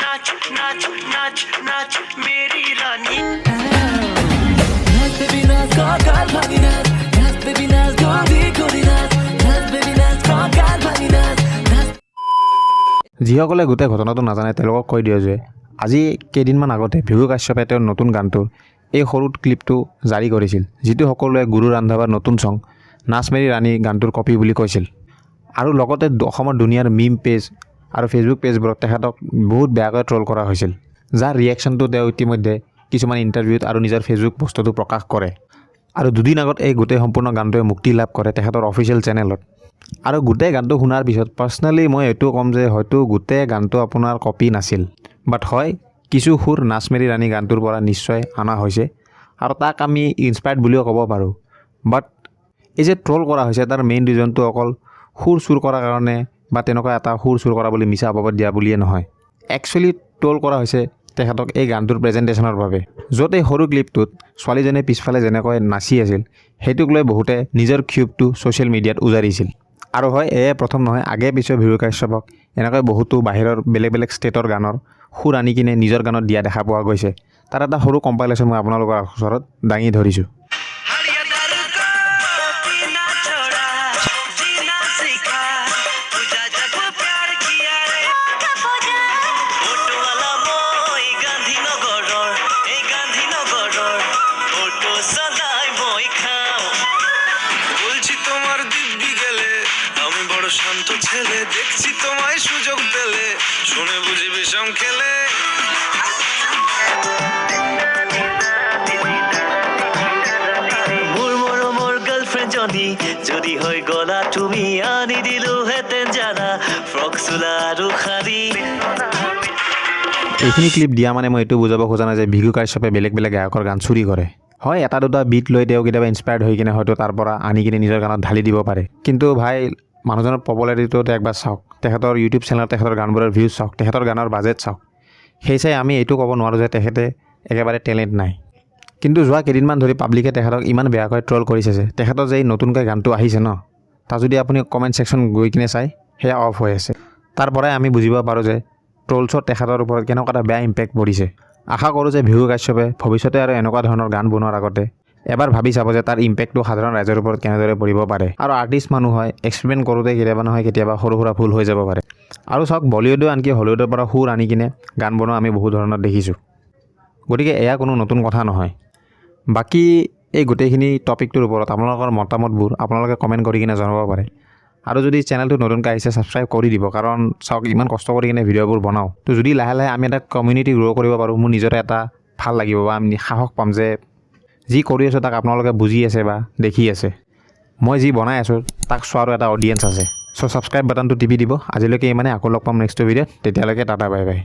नाच नाच नाच नाच मेरी रानी যিসকলে গোটেই ঘটনাটো নাজানে তেওঁলোকক কৈ দিয়ে যে আজি কেইদিনমান আগতে ভিভু কাশ্যপে তেওঁৰ নতুন গানটোৰ এই সৰু ক্লিপটো জাৰি কৰিছিল, যিটো সকলোৱে গুৰু ৰান্ধাবাৰ নতুন চং নাচ মেৰি ৰাণী গানটোৰ কপি বুলি কৈছিল। আৰু লগতে অসমৰ দুনিয়াৰ মিম পেজ আৰু ফেচবুক পেজবোৰত তেখেতক বহুত বেয়াকৈ ট্ৰল কৰা হৈছিল, যাৰ ৰিয়েকশ্যনটো তেওঁ ইতিমধ্যে কিছুমান ইণ্টাৰভিউত আৰু নিজৰ ফেচবুক পষ্টতো প্ৰকাশ কৰে। আৰু দুদিন আগত এই গোটেই সম্পূৰ্ণ গানটোৱে মুক্তি লাভ কৰে তেখেতৰ অফিচিয়েল চেনেলত। আৰু গোটেই গানটো শুনাৰ পিছত পাৰ্চনেলি মই এইটো ক'ম যে হয়তো গোটেই গানটো আপোনাৰ কপি নাছিল, বাট হয় কিছু সুৰ নাচ মেৰি ৰাণী গানটোৰ পৰা নিশ্চয় অনা হৈছে আৰু তাক আমি ইনস্পায়াৰ্ড বুলিও ক'ব পাৰোঁ। বাট এই যে ট্ৰল কৰা হৈছে তাৰ মেইন ৰিজনটো অকল সুৰ চুৰ কৰাৰ কাৰণে বা তেনেকুৱা এটা সুৰ চুৰ কৰা বুলি মিছা অপবাদ দিয়া বুলিয়ে নহয়। একচুৱেলি ট্ৰল কৰা হৈছে তেখেতক এই গানটোৰ প্ৰেজেণ্টেশ্যনৰ বাবে, য'ত এই সৰু ক্লিপটোত ছোৱালীজনীয়ে পিছফালে যেনেকৈ নাচি আছিল সেইটোক লৈ বহুতে নিজৰ ক্ষোভটো ছ'চিয়েল মিডিয়াত উজাৰিছিল। আৰু হয় এয়ে প্ৰথম নহয়, আগে পিছে ভিভু কাশ্যপক এনেকৈ বহুতো বাহিৰৰ বেলেগ বেলেগ ষ্টেটৰ গানৰ সুৰ আনি কিনে নিজৰ গানত দিয়া দেখা পোৱা গৈছে। তাৰ এটা সৰু কম্পাইলেশ্যন মই আপোনালোকৰ ওচৰত দাঙি ধৰিছোঁ। শান্ত ছেলে দেখছি তোমায় সুযোগ পেলে শুনে বুঝি বিষম খেলে মোর গার্লফ্রেন্ড যদি হয় গলা তুমি আনি দিলো হেতেন জানা ফ্ৰক চোলা আৰু শাৰী। এইখিনি ক্লিপ দিয়া মানে মই এইটো বুজাব খোজা নাই যে ভিভু কাশ্যপে বেলেগ বেলেগ গায়কৰ গান চুৰি কৰে। হয় এটা দুটা বিট লৈ তেওঁ কেতিয়াবা ইনস্পায়াৰ্ড হৈ কিনে হয়তো তাৰ পৰা আনি কিনে নিজৰ গানত ঢালি দিব পাৰে, কিন্তু ভাই মানুহজনৰ পপুলাৰিটিটো একবাৰ চাওক, তেখেতৰ ইউটিউব চেনেলত তেখেতৰ গানবোৰৰ ভিউজ চাওক, তেখেতৰ গানৰ বাজেট চাওক। সেই চাই আমি এইটো ক'ব নোৱাৰোঁ যে তেখেতে একেবাৰে টেলেণ্ট নাই। কিন্তু যোৱা কেইদিনমান ধৰি পাব্লিকে তেখেতক ইমান বেয়াকৈ ট্ৰল কৰিছে যে তেখেতৰ যে এই নতুনকৈ গানটো আহিছে ন, তাত যদি আপুনি কমেণ্ট ছেকশ্যন গৈ কিনে চাই সেয়া অফ হৈ আছে। তাৰ পৰাই আমি বুজিব পাৰোঁ যে ট্ৰলছত তেখেতৰ ওপৰত কেনেকুৱা এটা বেয়া ইম্পেক্ট পৰিছে। আশা কৰোঁ যে ভিভু কাশ্যপে ভৱিষ্যতে আৰু এনেকুৱা ধৰণৰ গান বনোৱাৰ আগতে এবাৰ ভাবি চাব যে তাৰ ইম্পেক্টটো সাধাৰণ ৰাইজৰ ওপৰত কেনেদৰে পৰিব পাৰে। আৰু আৰ্টিষ্ট মানুহ হয়, এক্সপেৰিমেণ্ট কৰোঁতে কেতিয়াবা নহয় কেতিয়াবা সৰু সুৰা ভুল হৈ যাব পাৰে। আৰু চাওক বলিউডেও আনকি হলিউডৰ পৰা সুৰ আনি কিনে গান বনোৱা আমি বহুত ধৰণৰ দেখিছোঁ, গতিকে এয়া কোনো নতুন কথা নহয়। বাকী এই গোটেইখিনি টপিকটোৰ ওপৰত আপোনালোকৰ মতামতবোৰ আপোনালোকে কমেণ্ট কৰি কিনে জনাব পাৰে। আৰু যদি চেনেলটো নতুনকৈ আহিছে ছাবস্ক্ৰাইব কৰি দিব, কাৰণ চাওক ইমান কষ্ট কৰি কিনে ভিডিঅ'বোৰ বনাওঁ, তো যদি লাহে লাহে আমি এটা কমিউনিটি গ্ৰ' কৰিব পাৰোঁ মোৰ নিজৰে এটা ভাল লাগিব বা আমি সাহস পাম যে যি কৰি আছোঁ তাক আপোনালোকে বুজি আছে বা দেখি আছে, মই যি বনাই আছোঁ তাক চোৱাৰো এটা অডিয়েঞ্চ আছে। চ' ছাবস্ক্ৰাইব বাটনটো টিপি দিব। আজিলৈকে ইমানে, আকৌ লগ পাম নেক্সট ভিডিঅ'ত, তেতিয়ালৈকে টাটা বাই বাই।